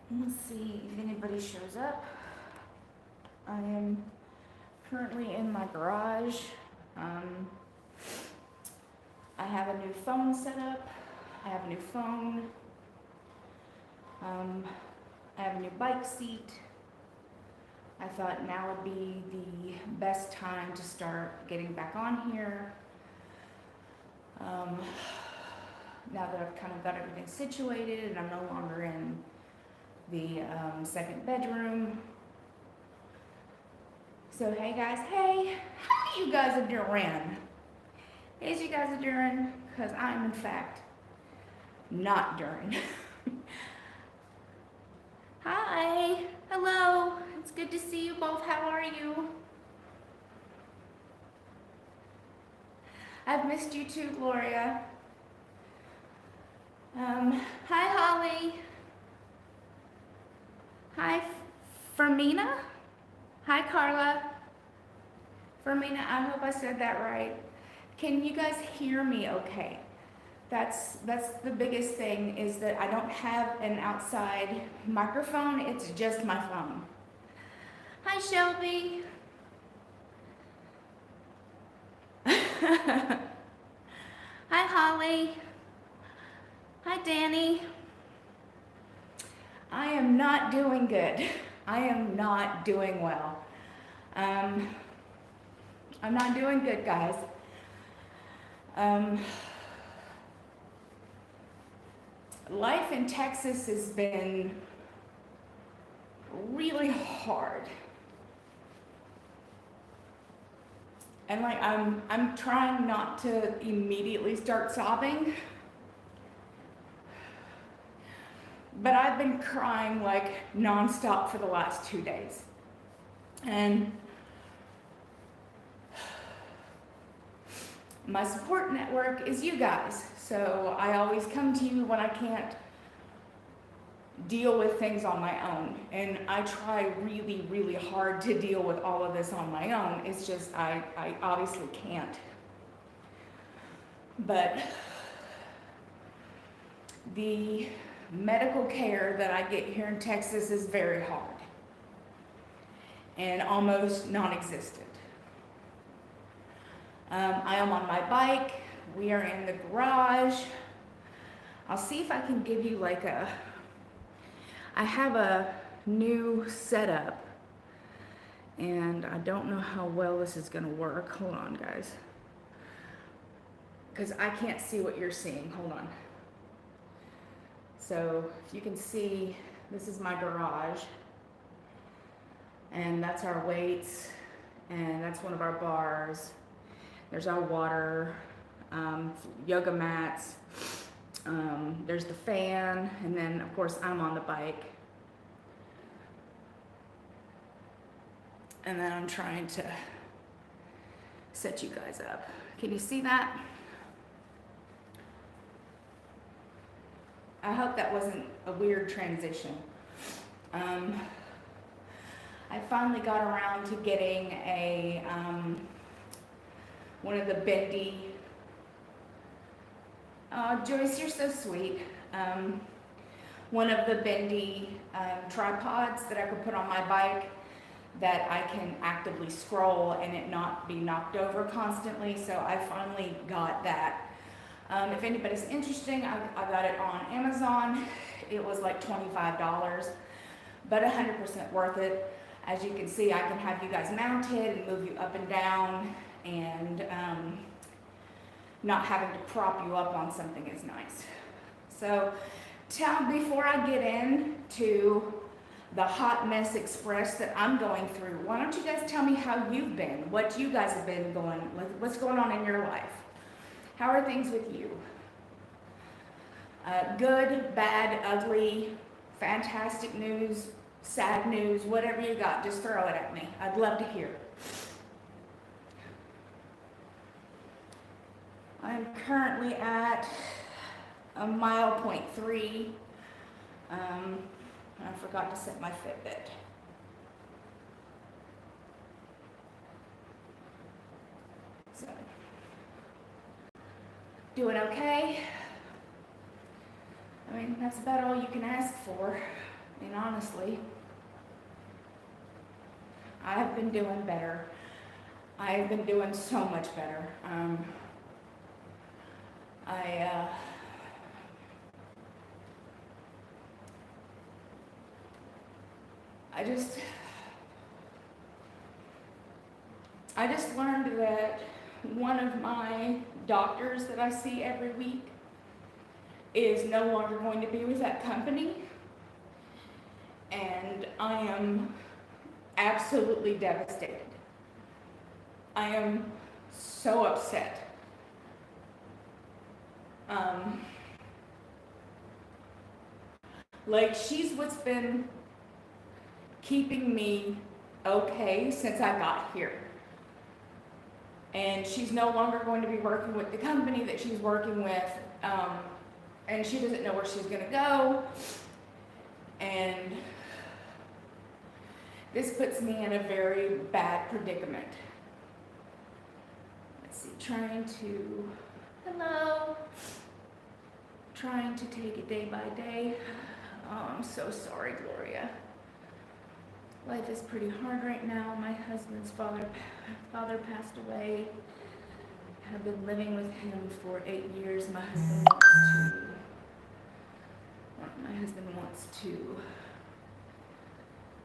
Let's see if anybody shows up. I am currently in my garage. Um, I have a new phone set up. I have a new phone. I have a new bike seat. I thought now would be the best time to start getting back on here. Now that I've kind of got everything situated and I'm no longer in the second bedroom. So hey guys, hey, how you guys are doing? As you guys are doing, because I'm in fact not doing. Hi, hello, it's good to see you both. How are you? I've missed you too, Gloria. Hi, Holly. Hi, Fermina. Hi, Carla. Fermina, I hope I said that right. Can you guys hear me okay? That's the biggest thing, is that I don't have an outside microphone. It's just my phone. Hi, Shelby. Hi, Holly. Hi, Danny. I am not doing good. I am not doing well. I'm not doing good, guys. Life in Texas has been really hard. And like I'm trying not to immediately start sobbing. But I've been crying like nonstop for the last 2 days. And my support network is you guys. So I always come to you when I can't deal with things on my own. And I try really, really hard to deal with all of this on my own. It's just I obviously can't. But the medical care that I get here in Texas is very hard and almost non-existent. I am on my bike. We are in the garage. I'll see if I can give you like I have a new setup and I don't know how well this is gonna work. Hold on, guys. Because I can't see what you're seeing. Hold on. So if you can see, this is my garage, and that's our weights, and that's one of our bars. There's our water, yoga mats, there's the fan, and then of course I'm on the bike. And then I'm trying to set you guys up. Can you see that? I hope that wasn't a weird transition. I finally got around to getting a one of the bendy. Oh, Joyce, you're so sweet. One of the bendy tripods that I could put on my bike that I can actively scroll and it not be knocked over constantly. So I finally got that. If anybody's interested, I got it on Amazon. It was like $25, but 100% worth it. As you can see, I can have you guys mounted and move you up and down, and not having to prop you up on something is nice. So before I get into the hot mess express that I'm going through, why don't you guys tell me how you've been, what you guys have been going, what's going on in your life? How are things with you? Good, bad, ugly, fantastic news, sad news, whatever you got, just throw it at me. I'd love to hear. I'm currently at a 1.3 miles. I forgot to set my Fitbit. So, doing okay. I mean, that's about all you can ask for. And honestly, I have been doing better. I have been doing so much better. I just learned that one of my doctors that I see every week is no longer going to be with that company, and I am absolutely devastated. I am so upset. Like, she's what's been keeping me okay since I got here. And she's no longer going to be working with the company that she's working with, and she doesn't know where she's gonna go. And this puts me in a very bad predicament. Let's see, trying to take it day by day. Oh, I'm so sorry, Gloria. Life is pretty hard right now. My husband's father passed away. I've been living with him for 8 years. My husband wants to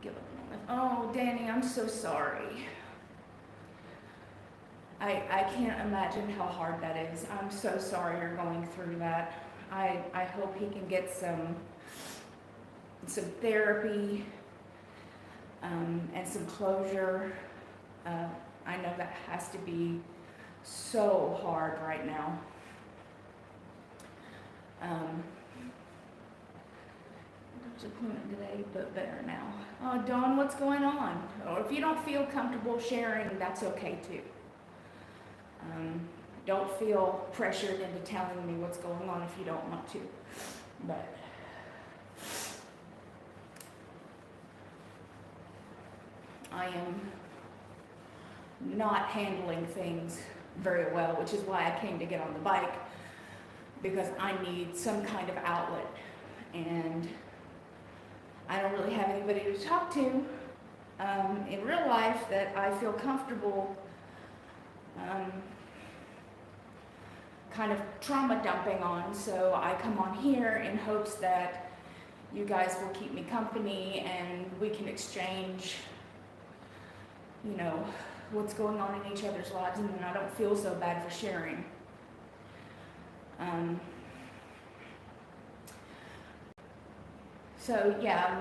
give up on life. Oh, Danny, I'm so sorry. I can't imagine how hard that is. I'm so sorry you're going through that. I hope he can get some therapy and some closure. I know that has to be so hard right now. Appointment today, but better now. Oh, Dawn, what's going on? Or if you don't feel comfortable sharing, that's okay too. Don't feel pressured into telling me what's going on if you don't want to. But I am not handling things very well, which is why I came to get on the bike, because I need some kind of outlet, and I don't really have anybody to talk to in real life that I feel comfortable kind of trauma dumping on. So I come on here in hopes that you guys will keep me company and we can exchange, you know, what's going on in each other's lives, and then I don't feel so bad for sharing. So yeah,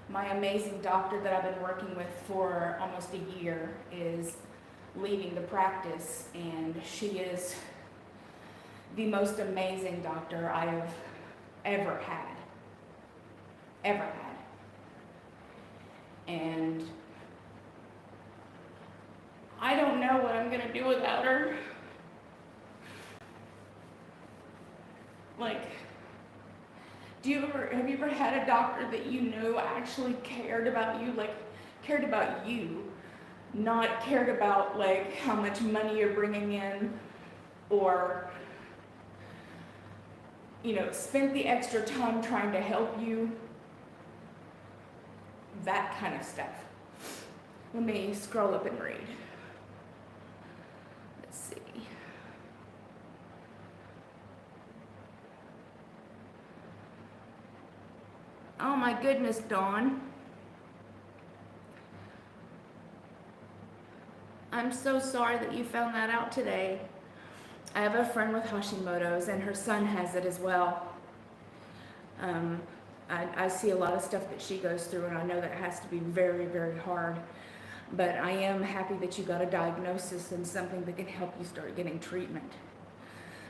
my amazing doctor that I've been working with for almost a year is leaving the practice, and she is the most amazing doctor I have ever had. And I don't know what I'm gonna do without her. Like, have you ever had a doctor that you knew actually cared about you, like cared about you, not cared about like how much money you're bringing in, or, you know, spent the extra time trying to help you? That kind of stuff. Let me scroll up and read. Let's see. Oh my goodness, Dawn. I'm so sorry that you found that out today. I have a friend with Hashimoto's, and her son has it as well. I see a lot of stuff that she goes through, and I know that it has to be very, very hard. But I am happy that you got a diagnosis and something that can help you start getting treatment.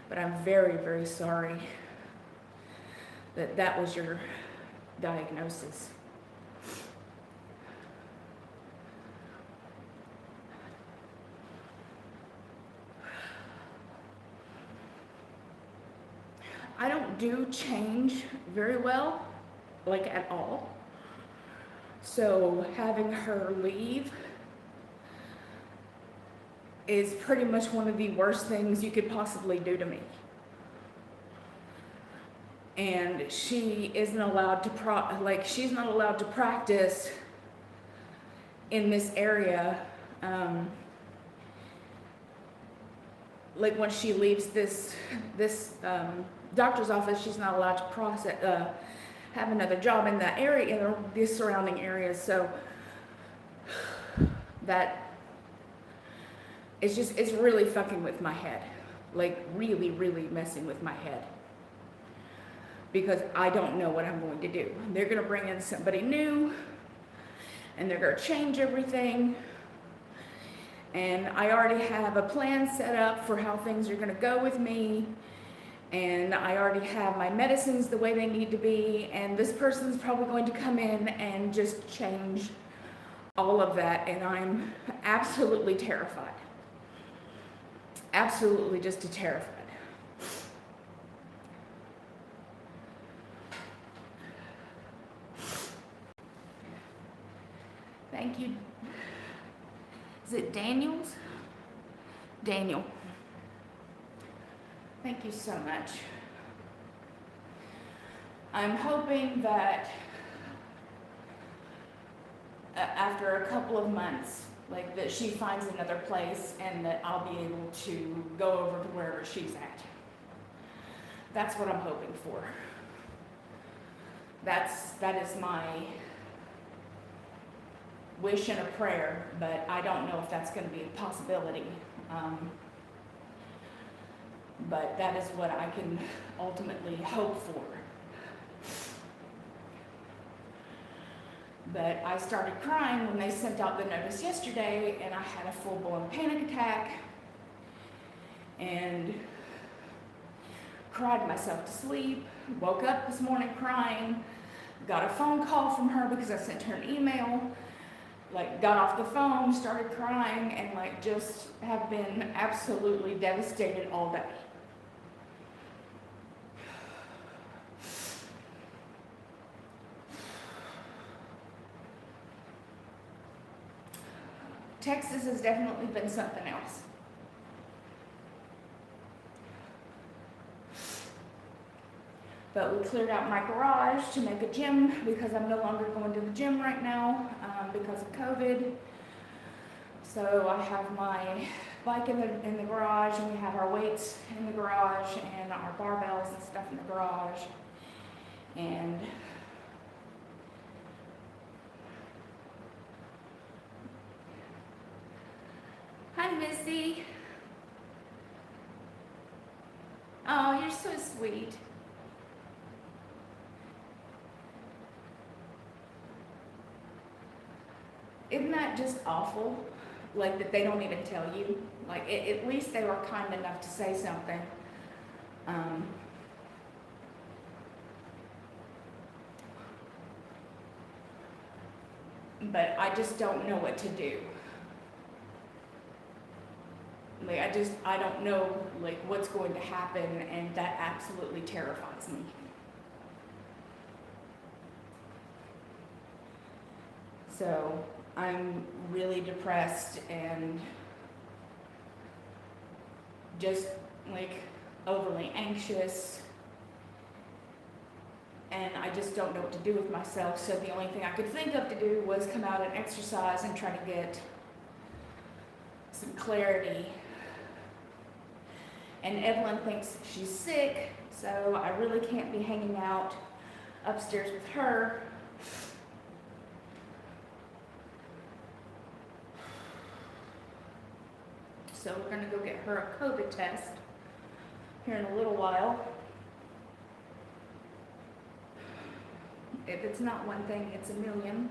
But I'm very, very sorry that that was your diagnosis. I don't do change very well, like at all. So having her leave is pretty much one of the worst things you could possibly do to me. and she isn't allowed to she's not allowed to practice in this area. Like when she leaves this doctor's office, she's not allowed to have another job in that area, in the surrounding areas. So that it's really fucking with my head, like really, really messing with my head, because I don't know what I'm going to do. They're gonna bring in somebody new, and they're gonna change everything. And I already have a plan set up for how things are gonna go with me. And I already have my medicines the way they need to be. And this person's probably going to come in and just change all of that. And I'm absolutely terrified. Absolutely just terrified. Thank you. Is it Daniels? Daniel. Thank you so much. I'm hoping that after a couple of months, like that she finds another place and that I'll be able to go over to wherever she's at. That's what I'm hoping for. That is my wish and a prayer, but I don't know if that's going to be a possibility. But that is what I can ultimately hope for. But I started crying when they sent out the notice yesterday, and I had a full-blown panic attack and cried myself to sleep. Woke up this morning crying, got a phone call from her because I sent her an email. Like, got off the phone, started crying, and like just have been absolutely devastated all day. Texas has definitely been something else. But we cleared out my garage to make a gym because I'm no longer going to the gym right now because of COVID. So I have my bike in the garage, and we have our weights in the garage and our barbells and stuff in the garage. And hi, Missy. Oh, you're so sweet. Isn't that just awful? Like that they don't even tell you? Like at least they were kind enough to say something. But I just don't know what to do. Like I don't know like what's going to happen, and that absolutely terrifies me. So I'm really depressed and just like overly anxious, and I just don't know what to do with myself. So the only thing I could think of to do was come out and exercise and try to get some clarity. And Evelyn thinks she's sick, so I really can't be hanging out upstairs with her. So we're gonna go get her a COVID test here in a little while. If it's not one thing, it's a million.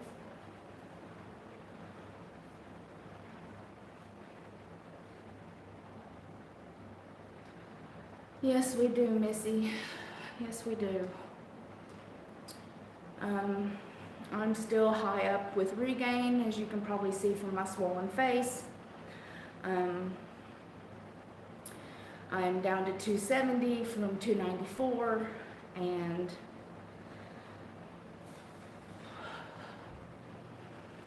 Yes, we do, Missy. Yes, we do. I'm still high up with regain, as you can probably see from my swollen face. I'm down to 270 from 294, and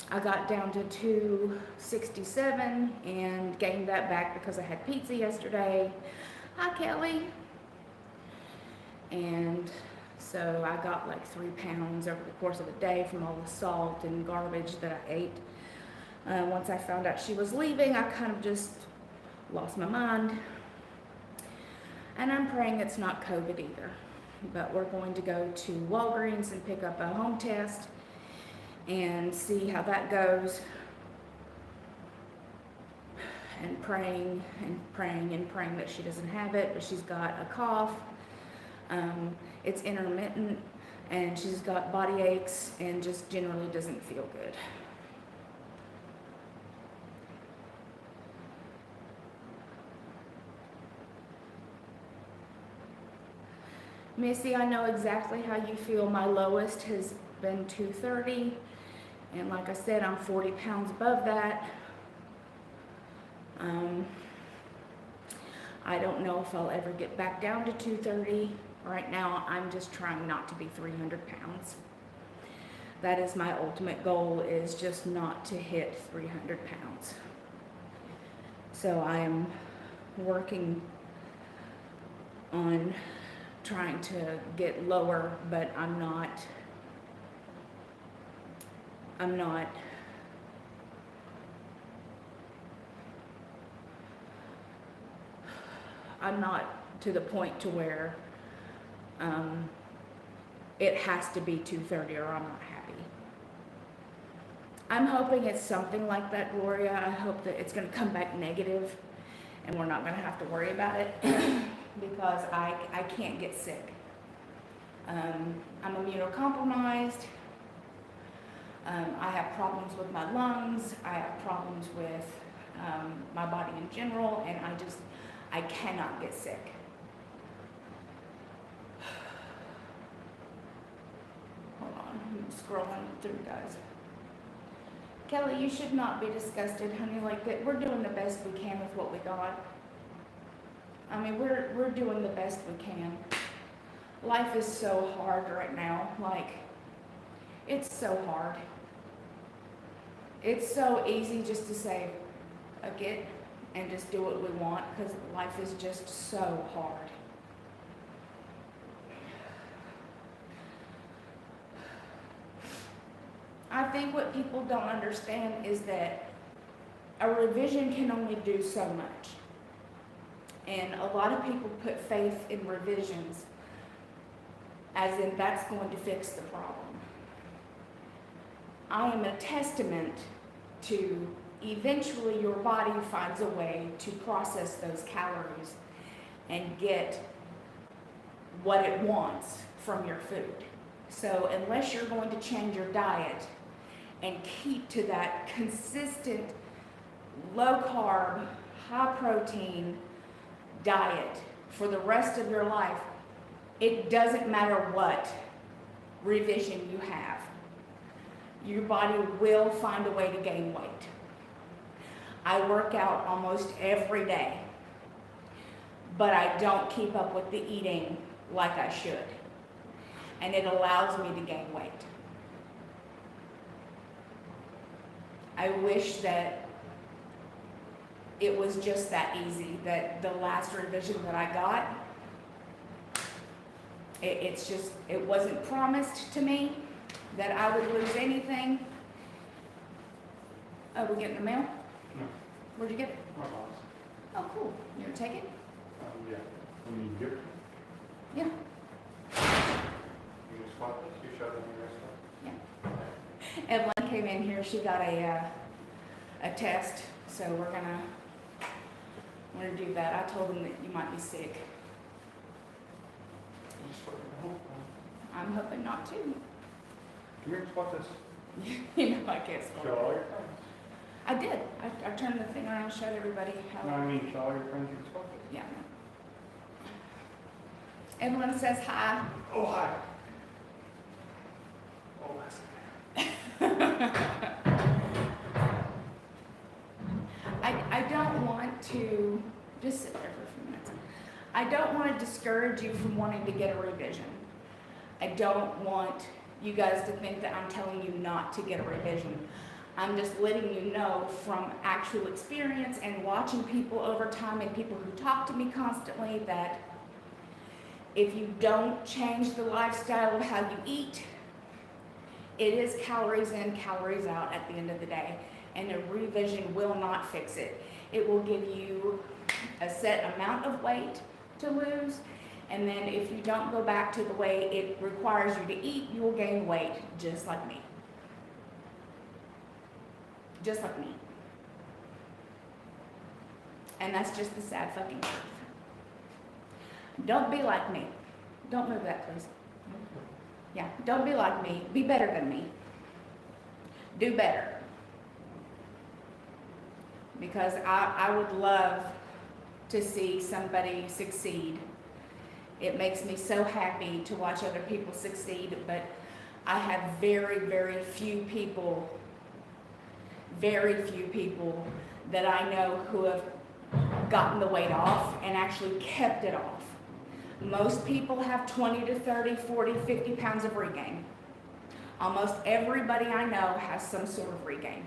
I got down to 267 and gained that back because I had pizza yesterday. Hi, Kelly. And So I got like 3 pounds over the course of a day from all the salt and garbage that I ate. Once I found out she was leaving, I kind of just lost my mind. And I'm praying it's not COVID either. But we're going to go to Walgreens and pick up a home test and see how that goes. And praying and praying and praying that she doesn't have it, but she's got a cough. It's intermittent, and she's got body aches and just generally doesn't feel good. Missy, I know exactly how you feel. My lowest has been 230, and like I said, I'm 40 pounds above that. I don't know if I'll ever get back down to 230. Right now, I'm just trying not to be 300 pounds. That is my ultimate goal, is just not to hit 300 pounds. So I am working on trying to get lower, but I'm not to the point to where it has to be 230 or I'm not happy. I'm hoping it's something like that, Gloria. I hope that it's going to come back negative and we're not going to have to worry about it because I can't get sick. I'm immunocompromised. I have problems with my lungs. I have problems with my body in general, and I cannot get sick. Hold on, I'm scrolling through, guys. Kelly, you should not be disgusted, honey. Like that, we're doing the best we can with what we got. I mean, we're doing the best we can. Life is so hard right now. Like, it's so hard. It's so easy just to say, "Fuck it," and just do what we want, because life is just so hard. I think what people don't understand is that a revision can only do so much. And a lot of people put faith in revisions as in that's going to fix the problem. I am a testament to eventually your body finds a way to process those calories and get what it wants from your food. So unless you're going to change your diet and keep to that consistent low carb, high protein diet for the rest of your life, it doesn't matter what revision you have. Your body will find a way to gain weight. I work out almost every day, but I don't keep up with the eating like I should. And it allows me to gain weight. I wish that it was just that easy, that the last revision that I got, it wasn't promised to me that I would lose anything. Oh, we're getting the mail? No. Where'd you get it? My boss. Oh, cool. You gonna take it? Yeah. When you give it, Yeah. you just swap it, you shove it in your wrist. Evelyn came in here, she got a test, so we're gonna do that. I told them that you might be sick. You just swap it home. I'm hoping not to. Come here, swap this. You know I can't Show swallow. all your friends. I did. I turned the thing around and showed everybody No, how. I mean, show all your friends you can swap it. Yeah. Evelyn says hi. Oh, hi. Oh, that's I don't want to, just sit there for a few minutes. I don't want to discourage you from wanting to get a revision. I don't want you guys to think that I'm telling you not to get a revision. I'm just letting you know from actual experience and watching people over time and people who talk to me constantly that If you don't change the lifestyle of how you eat, it is calories in, calories out at the end of the day, and a revision will not fix it. It will give you a set amount of weight to lose, and then if you don't go back to the way it requires you to eat, you will gain weight just like me. Just like me. And that's just the sad fucking truth. Don't be like me. Don't move that, please. Yeah, don't be like me. Be better than me. Do better. Because I would love to see somebody succeed. It makes me so happy to watch other people succeed, but I have very, very few people that I know who have gotten the weight off and actually kept it off. Most people have 20 to 30, 40, 50 pounds of regain. Almost everybody I know has some sort of regain.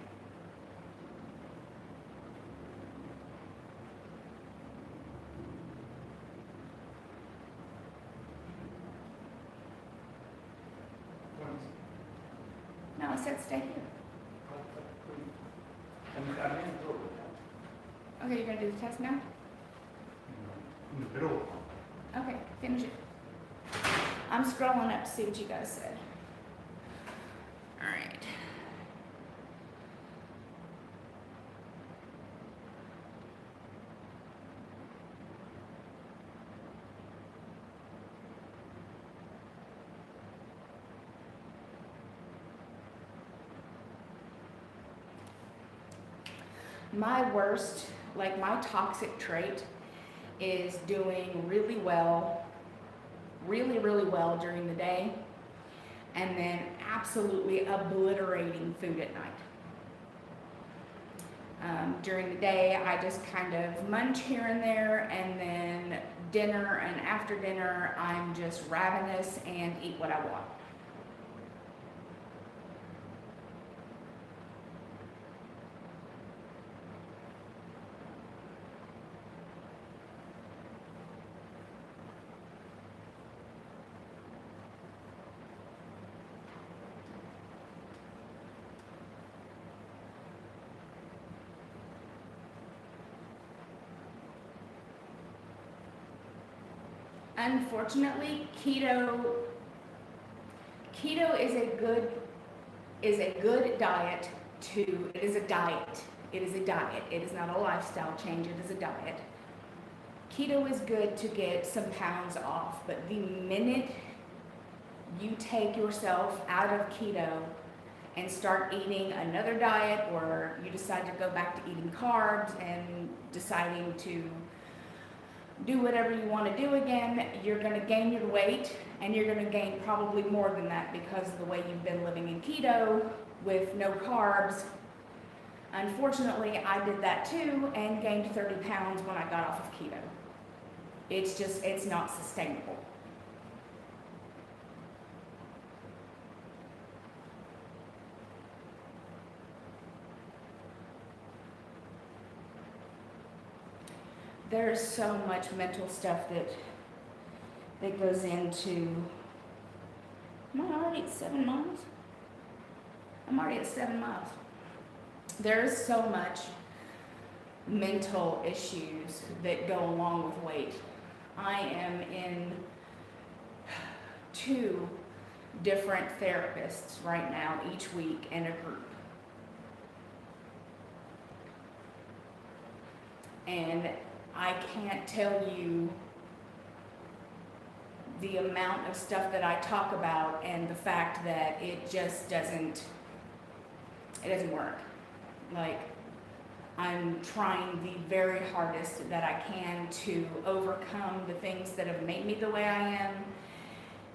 No, I said stay here. Okay, you're gonna do the test now? Okay, finish it. I'm scrolling up to see what you guys said. All right. My worst, like my toxic trait, is doing really well during the day, and then absolutely obliterating food at night. During the day, I just kind of munch here and there, and then dinner and after dinner, I'm just ravenous and eat what I want. Unfortunately, keto is a good diet to, it is a diet. It is a diet. It is not a lifestyle change, it is a diet. Keto is good to get some pounds off, but the minute you take yourself out of keto and start eating another diet, or you decide to go back to eating carbs and deciding to do whatever you want to do again, you're going to gain your weight, and you're going to gain probably more than that because of the way you've been living in keto with no carbs. Unfortunately, I did that too and gained 30 pounds when I got off of keto. It's not sustainable. There's so much mental stuff that goes into. Am I already at 7 miles? I'm already at 7 miles. There's so much mental issues that go along with weight. I am in 2 different therapists right now each week in a group. And I can't tell you the amount of stuff that I talk about and the fact that it just doesn't work. Like, I'm trying the very hardest that I can to overcome the things that have made me the way I am.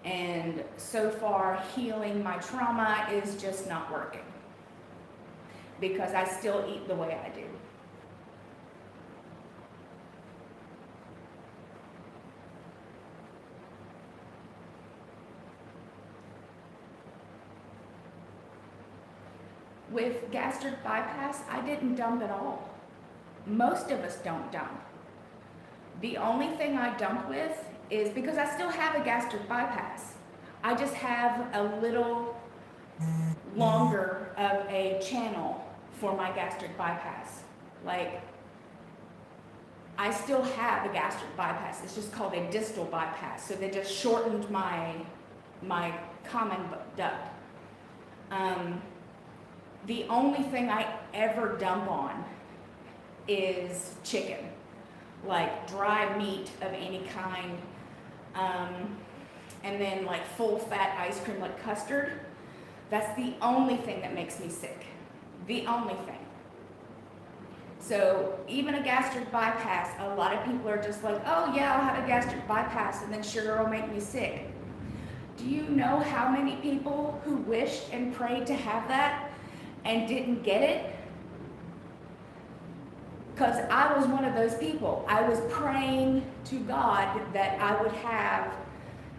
And so far, healing my trauma is just not working because I still eat the way I do. With gastric bypass, I didn't dump at all. Most of us don't dump. The only thing I dump with is because I still have a gastric bypass. I just have a little longer of a channel for my gastric bypass. Like, I still have a gastric bypass. It's just called a distal bypass. So they just shortened my common duct. The only thing I ever dump on is chicken, like dry meat of any kind, and then like full fat ice cream like custard. That's the only thing that makes me sick. The only thing. So even a gastric bypass, a lot of people are just like, oh yeah, I'll have a gastric bypass and then sugar will make me sick. Do you know how many people who wished and prayed to have that and didn't get it? Because I was one of those people. I was praying to God that I would have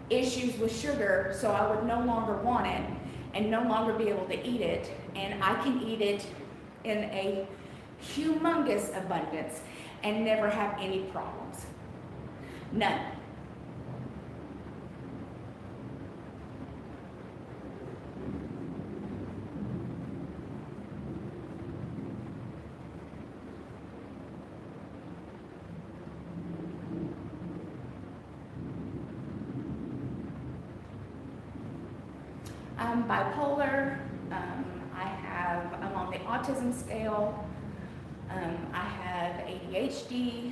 issues with sugar so I would no longer want it and no longer be able to eat it. And I can eat it in a humongous abundance and never have any problems. None. I'm bipolar. I'm on the autism scale. I have ADHD,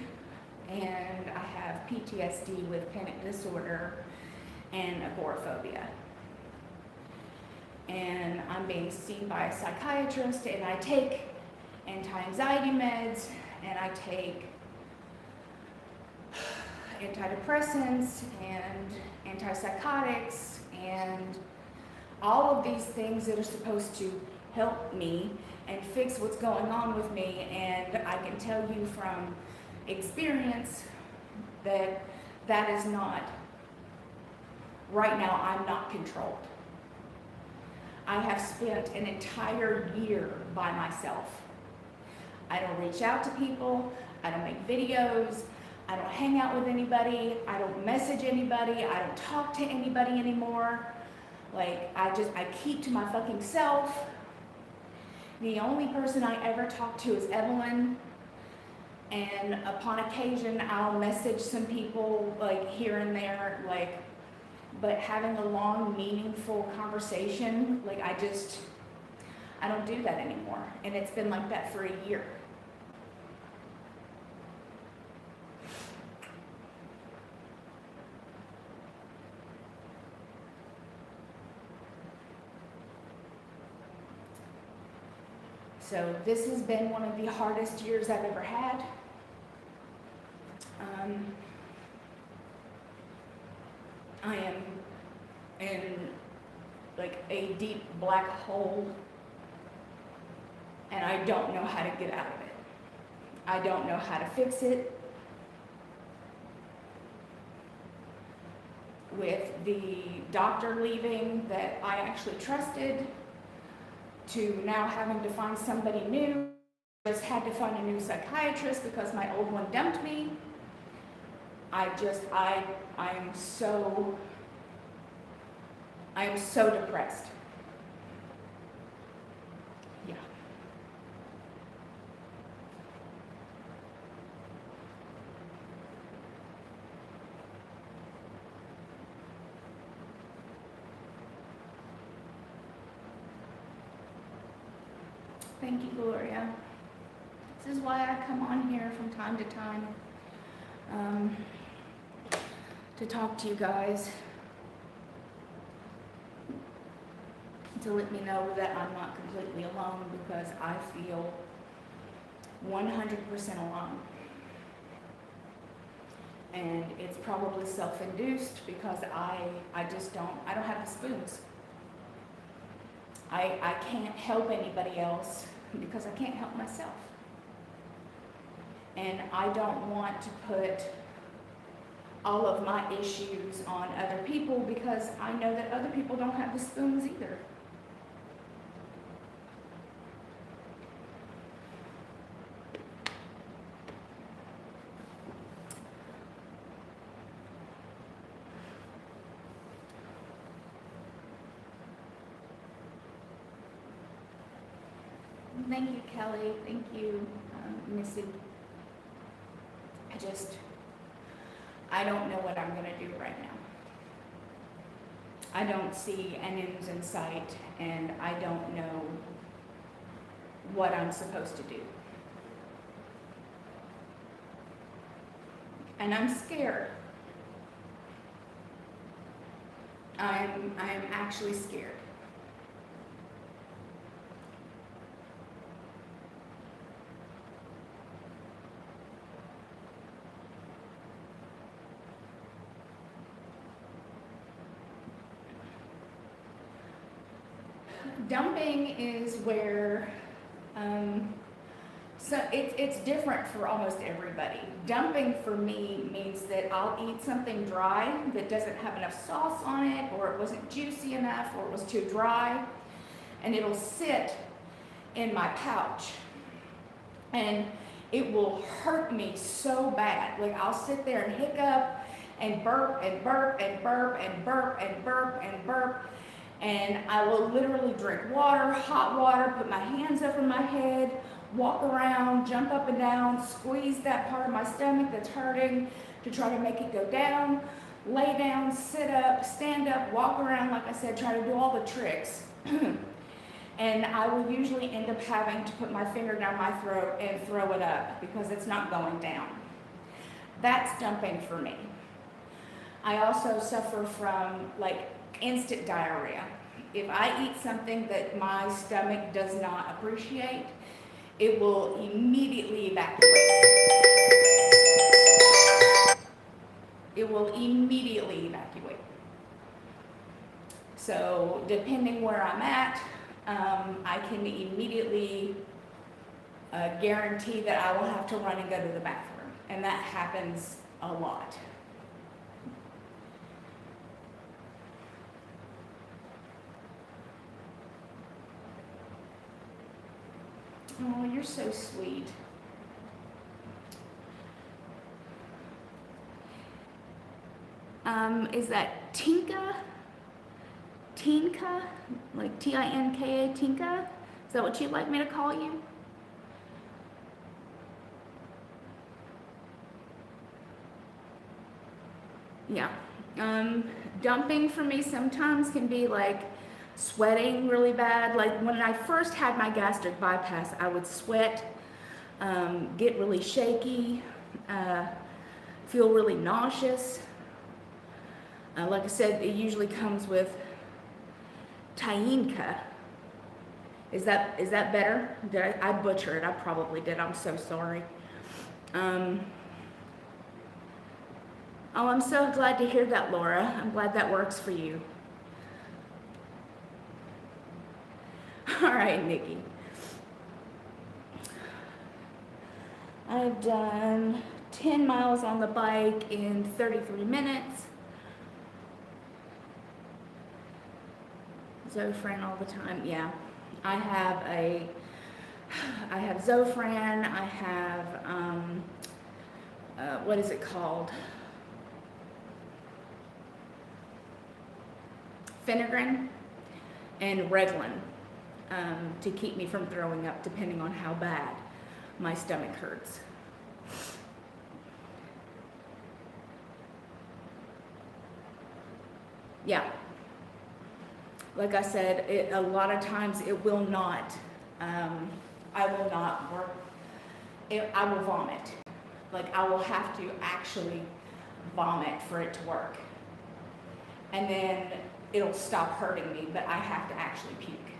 and I have PTSD with panic disorder and agoraphobia. And I'm being seen by a psychiatrist, and I take anti-anxiety meds, and I take antidepressants and antipsychotics and all of these things that are supposed to help me and fix what's going on with me. And I can tell you from experience that that is not, right now I'm not controlled. I have spent an entire year by myself. I don't reach out to people, I don't make videos, I don't hang out with anybody, I don't message anybody, I don't talk to anybody anymore. Like, I keep to my fucking self. The only person I ever talk to is Evelyn, and upon occasion I'll message some people like here and there, like, but having a long, meaningful conversation, like I don't do that anymore, and it's been like that for a year. So this has been one of the hardest years I've ever had. I am in like a deep black hole, and I don't know how to get out of it. I don't know how to fix it. With the doctor leaving that I actually trusted, to now having to find somebody new. I just had to find a new psychiatrist because my old one dumped me. I am so depressed. Yeah. Thank you, Gloria. This is why I come on here from time to time to talk to you guys, to let me know that I'm not completely alone, because I feel 100% alone. And it's probably self-induced because I don't have the spoons. I can't help anybody else because I can't help myself. And I don't want to put all of my issues on other people because I know that other people don't have the spoons either. Thank you, Kelly. Thank you, Missy. I don't know what I'm going to do right now. I don't see an end in sight, and I don't know what I'm supposed to do. And I'm scared. I'm actually scared. Dumping is where, so it's different for almost everybody. Dumping for me means that I'll eat something dry that doesn't have enough sauce on it, or it wasn't juicy enough, or it was too dry, and it'll sit in my pouch. And it will hurt me so bad. Like, I'll sit there and hiccup and burp and burp and burp and burp and burp and burp. And I will literally drink water, hot water, put my hands over my head, walk around, jump up and down, squeeze that part of my stomach that's hurting to try to make it go down, lay down, sit up, stand up, walk around, like I said, try to do all the tricks. And I will usually end up having to put my finger down my throat and throw it up because it's not going down. That's dumping for me. I also suffer from like instant diarrhea. If I eat something that my stomach does not appreciate, it will immediately evacuate. It will immediately evacuate. So depending where I'm at, I can immediately guarantee that I will have to run and go to the bathroom. And that happens a lot. Oh, you're so sweet. Is that Tinka? Tinka? Like Tinka? Tinka? Is that what you'd like me to call you? Yeah. Dumping for me sometimes can be like sweating really bad. Like when I first had my gastric bypass, I would sweat, get really shaky, feel really nauseous. Like I said, it usually comes with Tinka. Is that better? Did I butcher it? I probably did. I'm so sorry. Oh, I'm so glad to hear that, Laura. I'm glad that works for you. All right, Nikki. I've done 10 miles on the bike in 33 minutes. Zofran all the time, yeah. I have Zofran, I have, what is it called? Phenergan and Reglan, to keep me from throwing up depending on how bad my stomach hurts. Yeah. Like I said, a lot of times it will not, I will not work, I will vomit. Like I will have to actually vomit for it to work. And then it'll stop hurting me, but I have to actually puke.